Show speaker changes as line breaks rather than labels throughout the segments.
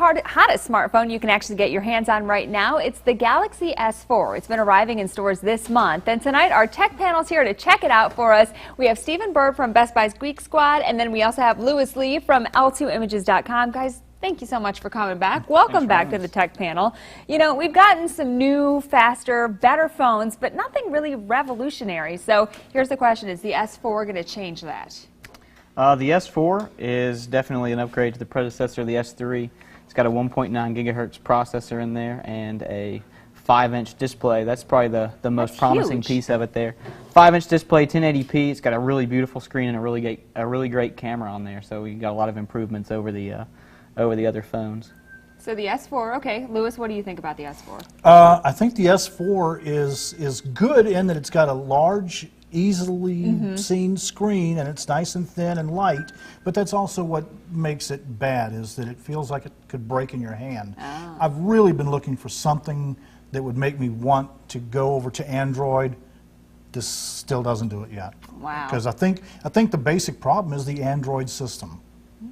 Hottest smartphone you can actually get your hands on right now. It's the Galaxy S4. It's been arriving in stores this month. And tonight our tech panel's here to check it out for us. We have Stephen Bird from Best Buy's Geek Squad, and then we also have Louis Lee from L2images.com. Guys, thank you so much for coming back. Welcome back to the tech panel. You know, we've gotten some new, faster, better phones, but nothing really revolutionary. So here's the question, is the S4 going to change that?
The S4 is definitely an upgrade to the predecessor, the S3. It's got a 1.9 gigahertz processor in there and a 5-inch display. That's probably the most promising piece of it there. 5-inch display, 1080p. It's got a really beautiful screen and a really great camera on there. So we got a lot of improvements over the other phones.
So the S4, okay. Louis, what do you think about the S4?
I think the S4 is good in that it's got a large, easily seen screen, and it's nice and thin and light, but that's also what makes it bad, is that it feels like it could break in your hand.
Oh.
I've really been looking for something that would make me want to go over to Android. This still doesn't do it yet.
Wow.
Because I think the basic problem is the Android system.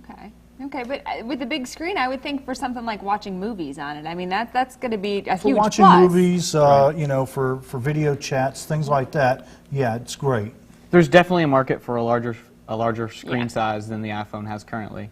Okay. Okay, but with the big screen, I would think for something like watching movies on it. I mean, that's going to be a huge plus.
For watching movies, you know, for video chats, things like that, yeah, it's great.
There's definitely a market for a larger screen size than the iPhone has currently.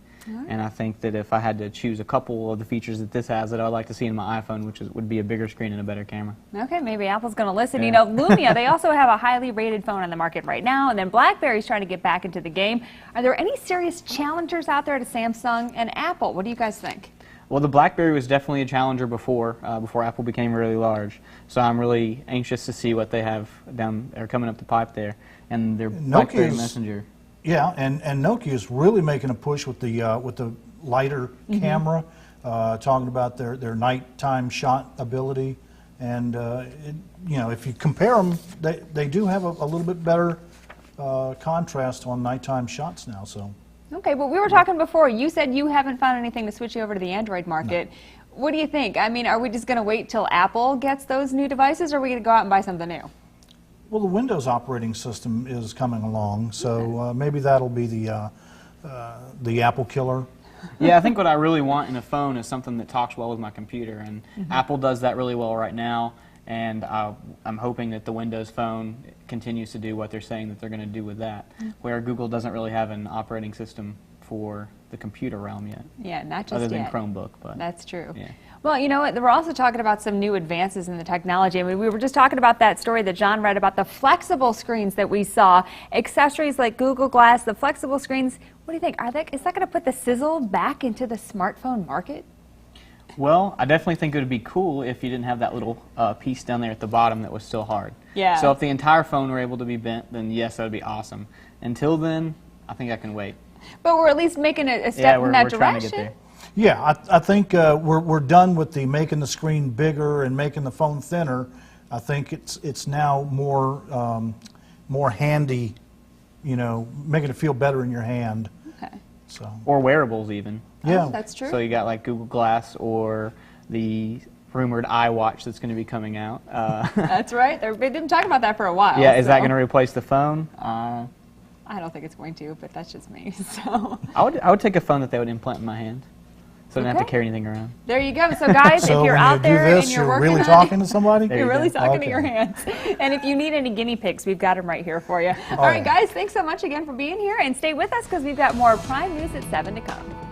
And I think that if I had to choose a couple of the features that this has that I'd like to see in my iPhone, would be a bigger screen and a better camera.
Okay, maybe Apple's going to listen. You know, Lumia, they also have a highly rated phone on the market right now, and then Blackberry's trying to get back into the game. Are there any serious challengers out there to Samsung and Apple? What do you guys think?
Well, the Blackberry was definitely a challenger before Apple became really large. So I'm really anxious to see what they have coming up the pipe there, and their Blackberry Messenger.
Yeah, and Nokia is really making a push with the lighter camera, talking about their nighttime shot ability, and you know, if you compare them, they do have a little bit better contrast on nighttime shots now. So.
Okay, but we were talking before. You said you haven't found anything to switch you over to the Android market. No. What do you think? I mean, are we just going to wait till Apple gets those new devices, or are we going to go out and buy something new?
Well, the Windows operating system is coming along, so maybe that'll be the Apple killer.
Yeah, I think what I really want in a phone is something that talks well with my computer, and Apple does that really well right now, and I'm hoping that the Windows phone continues to do what they're saying that they're going to do with that, where Google doesn't really have an operating system for the computer realm yet.
Yeah, not just
other than
yet.
Chromebook. But
that's true.
Yeah.
Well, you know what, we're also talking about some new advances in the technology. I mean, we were just talking about that story that John read about the flexible screens that we saw, accessories like Google Glass, the flexible screens. What do you think? Is that going to put the sizzle back into the smartphone market?
Well, I definitely think it would be cool if you didn't have that little piece down there at the bottom that was still hard.
Yeah.
So if the entire phone were able to be bent, then yes, that would be awesome. Until then, I think I can wait.
But we're at least making a step in that direction.
Trying to get there.
Yeah, I think we're done with the making the screen bigger and making the phone thinner. I think it's now more handy, you know, making it feel better in your hand.
Okay.
So.
Or wearables even.
Yeah,
that's true.
So you got like Google Glass or the rumored iWatch that's going to be coming out.
That's right. They've been talking about that for a while.
Yeah, is that going to replace the phone?
I don't think it's going to, but that's just me. So
I would take a phone that they would implant in my hand, so I don't have to carry anything around.
There you go. So guys,
so
if you're out there and you're working
really
on
talking to somebody,
you're really talking to your hands. And if you need any guinea pigs, we've got them right here for you. All right, guys, thanks so much again for being here, and stay with us because we've got more Prime News at 7 to come.